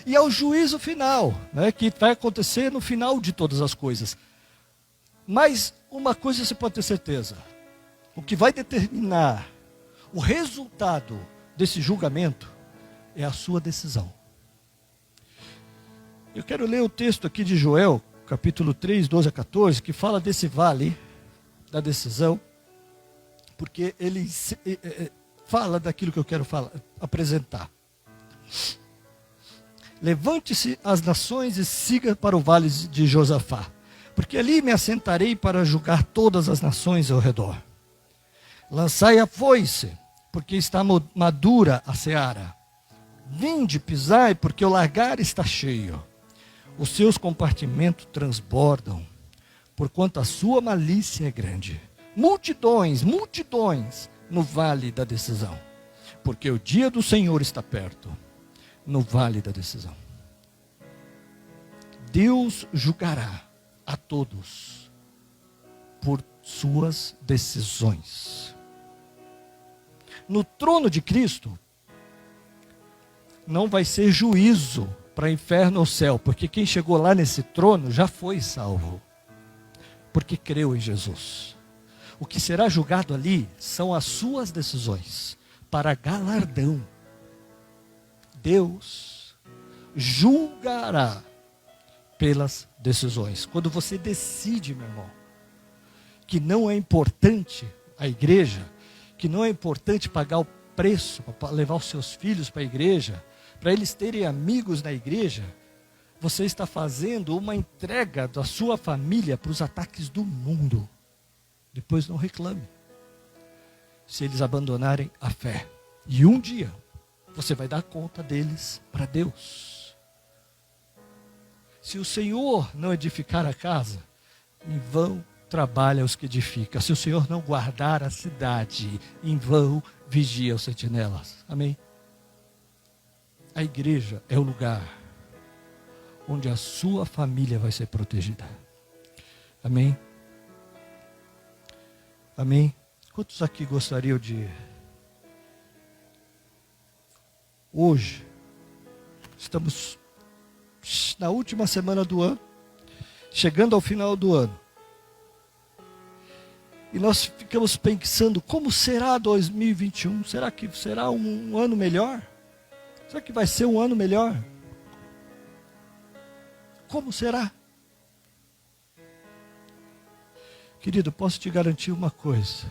E é o juízo final, né, que vai acontecer no final de todas as coisas. Mas uma coisa você pode ter certeza. O que vai determinar o resultado desse julgamento é a sua decisão. Eu quero ler o texto aqui de Joel, capítulo 3, 12 a 14, que fala desse vale da decisão, porque ele fala daquilo que eu quero apresentar. Levante-se as nações e siga para o vale de Josafá, porque ali me assentarei para julgar todas as nações ao redor. Lançai a foice, porque está madura a seara. Vinde, pisai, porque o lagar está cheio. Os seus compartimentos transbordam, porquanto a sua malícia é grande. Multidões, multidões no vale da decisão, porque o dia do Senhor está perto, no vale da decisão. Deus julgará a todos por suas decisões. No trono de Cristo, não vai ser juízo para inferno ou céu, porque quem chegou lá nesse trono já foi salvo, porque creu em Jesus. O que será julgado ali são as suas decisões, para galardão. Deus julgará pelas decisões. Quando você decide, meu irmão, que não é importante a igreja, que não é importante pagar o preço para levar os seus filhos para a igreja, para eles terem amigos na igreja, você está fazendo uma entrega da sua família para os ataques do mundo. Depois não reclame, se eles abandonarem a fé. E um dia, você vai dar conta deles para Deus. Se o Senhor não edificar a casa, em vão trabalha os que edificam. Se o Senhor não guardar a cidade, em vão vigia os sentinelas. Amém? A igreja é o lugar onde a sua família vai ser protegida. Amém? Amém? Quantos aqui gostariam de... Hoje, estamos na última semana do ano, chegando ao final do ano. E nós ficamos pensando, como será 2021? Será que será um ano melhor? Será que vai ser um ano melhor? Como será? Querido, posso te garantir uma coisa.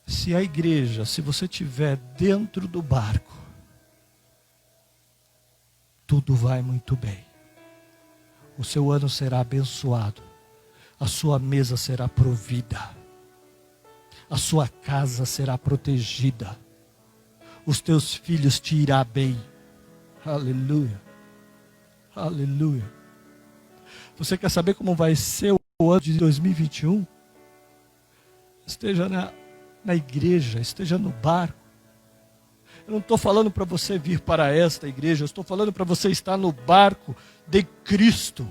Se a igreja, se você estiver dentro do barco, tudo vai muito bem. O seu ano será abençoado. A sua mesa será provida. A sua casa será protegida. Os teus filhos te irá bem. Aleluia. Aleluia. Você quer saber como vai ser o ano de 2021? Esteja na igreja, esteja no barco. Eu não estou falando para você vir para esta igreja, eu estou falando para você estar no barco de Cristo.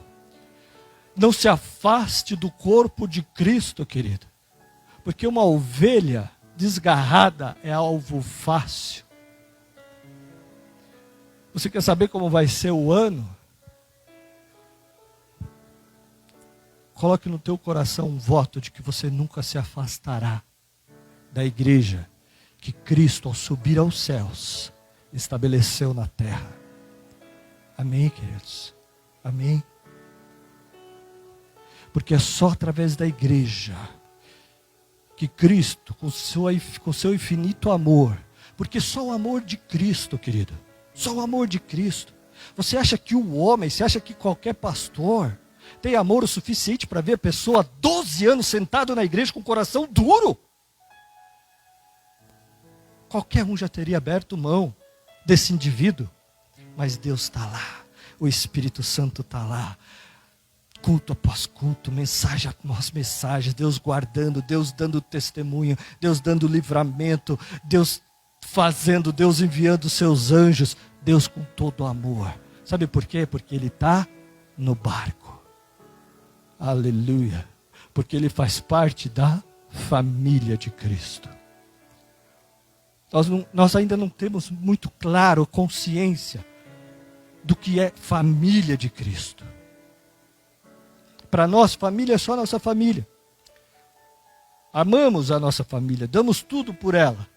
Não se afaste do corpo de Cristo, querido. Porque uma ovelha desgarrada é alvo fácil. Você quer saber como vai ser o ano? Coloque no teu coração um voto de que você nunca se afastará da igreja que Cristo, ao subir aos céus, estabeleceu na terra. Amém, queridos? Amém? Porque é só através da igreja que Cristo, com seu infinito amor, porque só o amor de Cristo, querido, só o amor de Cristo. Você acha que o homem, você acha que qualquer pastor tem amor o suficiente para ver a pessoa 12 anos sentado na igreja com o coração duro? Qualquer um já teria aberto mão desse indivíduo. Mas Deus está lá. O Espírito Santo está lá. Culto após culto, mensagem após mensagem. Deus guardando, Deus dando testemunho, Deus dando livramento, Deus fazendo, Deus enviando os seus anjos. Deus com todo amor. Sabe por quê? Porque Ele está no barco. Aleluia. Porque Ele faz parte da família de Cristo. Nós ainda não temos muito claro consciência do que é família de Cristo. Para nós, família é só nossa família. Amamos a nossa família, damos tudo por ela.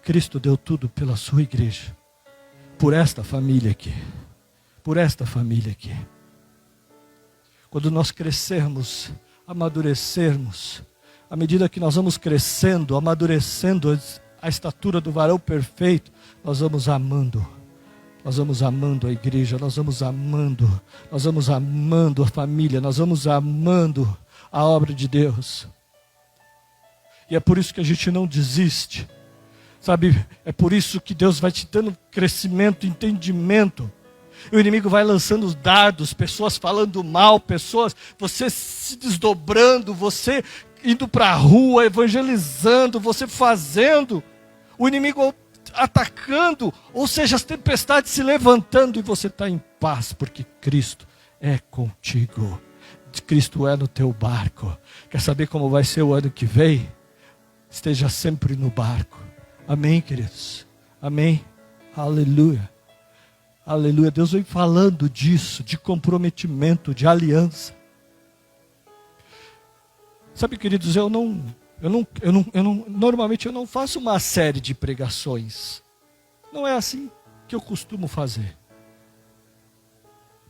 Cristo deu tudo pela sua igreja. Por esta família aqui. Por esta família aqui. Quando nós crescermos, amadurecermos, à medida que nós vamos crescendo, amadurecendo a estatura do varão perfeito, nós vamos amando a igreja, nós vamos amando a família, nós vamos amando a obra de Deus. E é por isso que a gente não desiste, sabe? É por isso que Deus vai te dando crescimento, entendimento. E o inimigo vai lançando os dardos, pessoas falando mal, você se desdobrando, você indo para a rua, evangelizando, você fazendo, o inimigo atacando, ou seja, as tempestades se levantando e você está em paz, porque Cristo é contigo, Cristo é no teu barco. Quer saber como vai ser o ano que vem? Esteja sempre no barco. Amém, queridos? Amém? Aleluia. Aleluia. Deus vem falando disso, de comprometimento, de aliança. Sabe, queridos, normalmente eu não faço uma série de pregações. Não é assim que eu costumo fazer.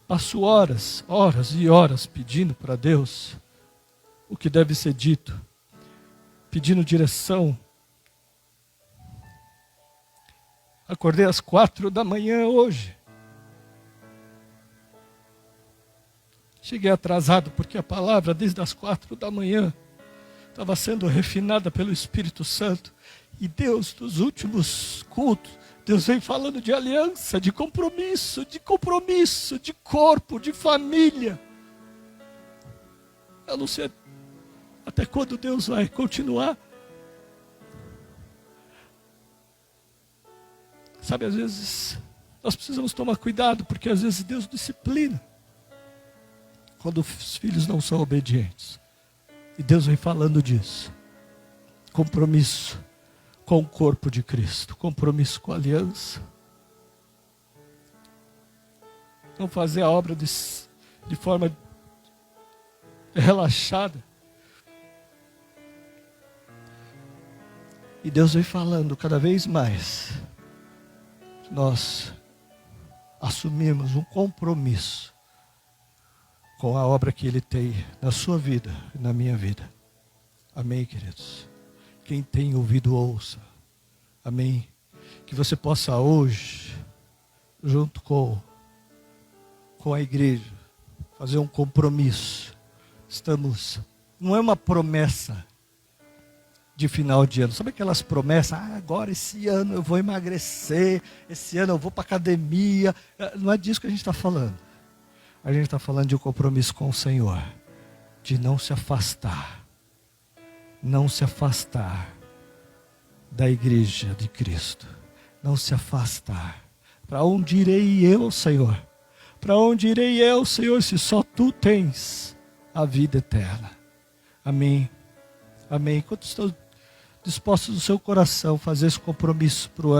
Passo horas e horas pedindo para Deus o que deve ser dito, pedindo direção. Acordei às 4 da manhã hoje. Cheguei atrasado porque a palavra desde as 4 da manhã estava sendo refinada pelo Espírito Santo. E Deus, nos últimos cultos, Deus vem falando de aliança, de compromisso, de corpo, de família. Eu não sei até quando Deus vai continuar. Sabe, às vezes nós precisamos tomar cuidado, porque às vezes Deus disciplina quando os filhos não são obedientes. E Deus vem falando disso. Compromisso com o corpo de Cristo. Compromisso com a aliança. Não fazer a obra de forma relaxada. E Deus vem falando cada vez mais. Nós assumimos um compromisso com a obra que Ele tem na sua vida e na minha vida. Amém, queridos? Quem tem ouvido, ouça. Amém? Que você possa hoje, junto com a igreja, fazer um compromisso. Não é uma promessa de final de ano. Sabe aquelas promessas? Agora esse ano eu vou emagrecer, esse ano eu vou para academia. Não é disso que a gente está falando. A gente está falando de um compromisso com o Senhor, de não se afastar da igreja de Cristo, não se afastar. Para onde irei eu, Senhor? Para onde irei eu, Senhor, se só Tu tens a vida eterna? Amém. Amém. Quantos estão dispostos no seu coração a fazer esse compromisso para o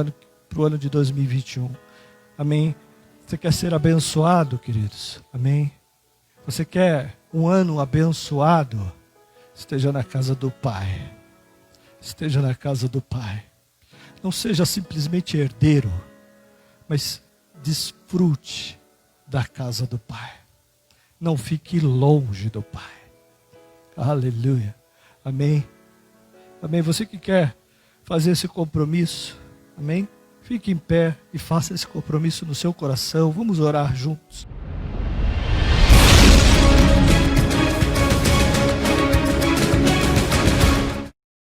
ano de 2021? Amém. Você quer ser abençoado, queridos? Amém? Você quer um ano abençoado? Esteja na casa do Pai. Esteja na casa do Pai. Não seja simplesmente herdeiro, mas desfrute da casa do Pai. Não fique longe do Pai. Aleluia. Amém? Amém? Você que quer fazer esse compromisso, amém? Fique em pé e faça esse compromisso no seu coração. Vamos orar juntos.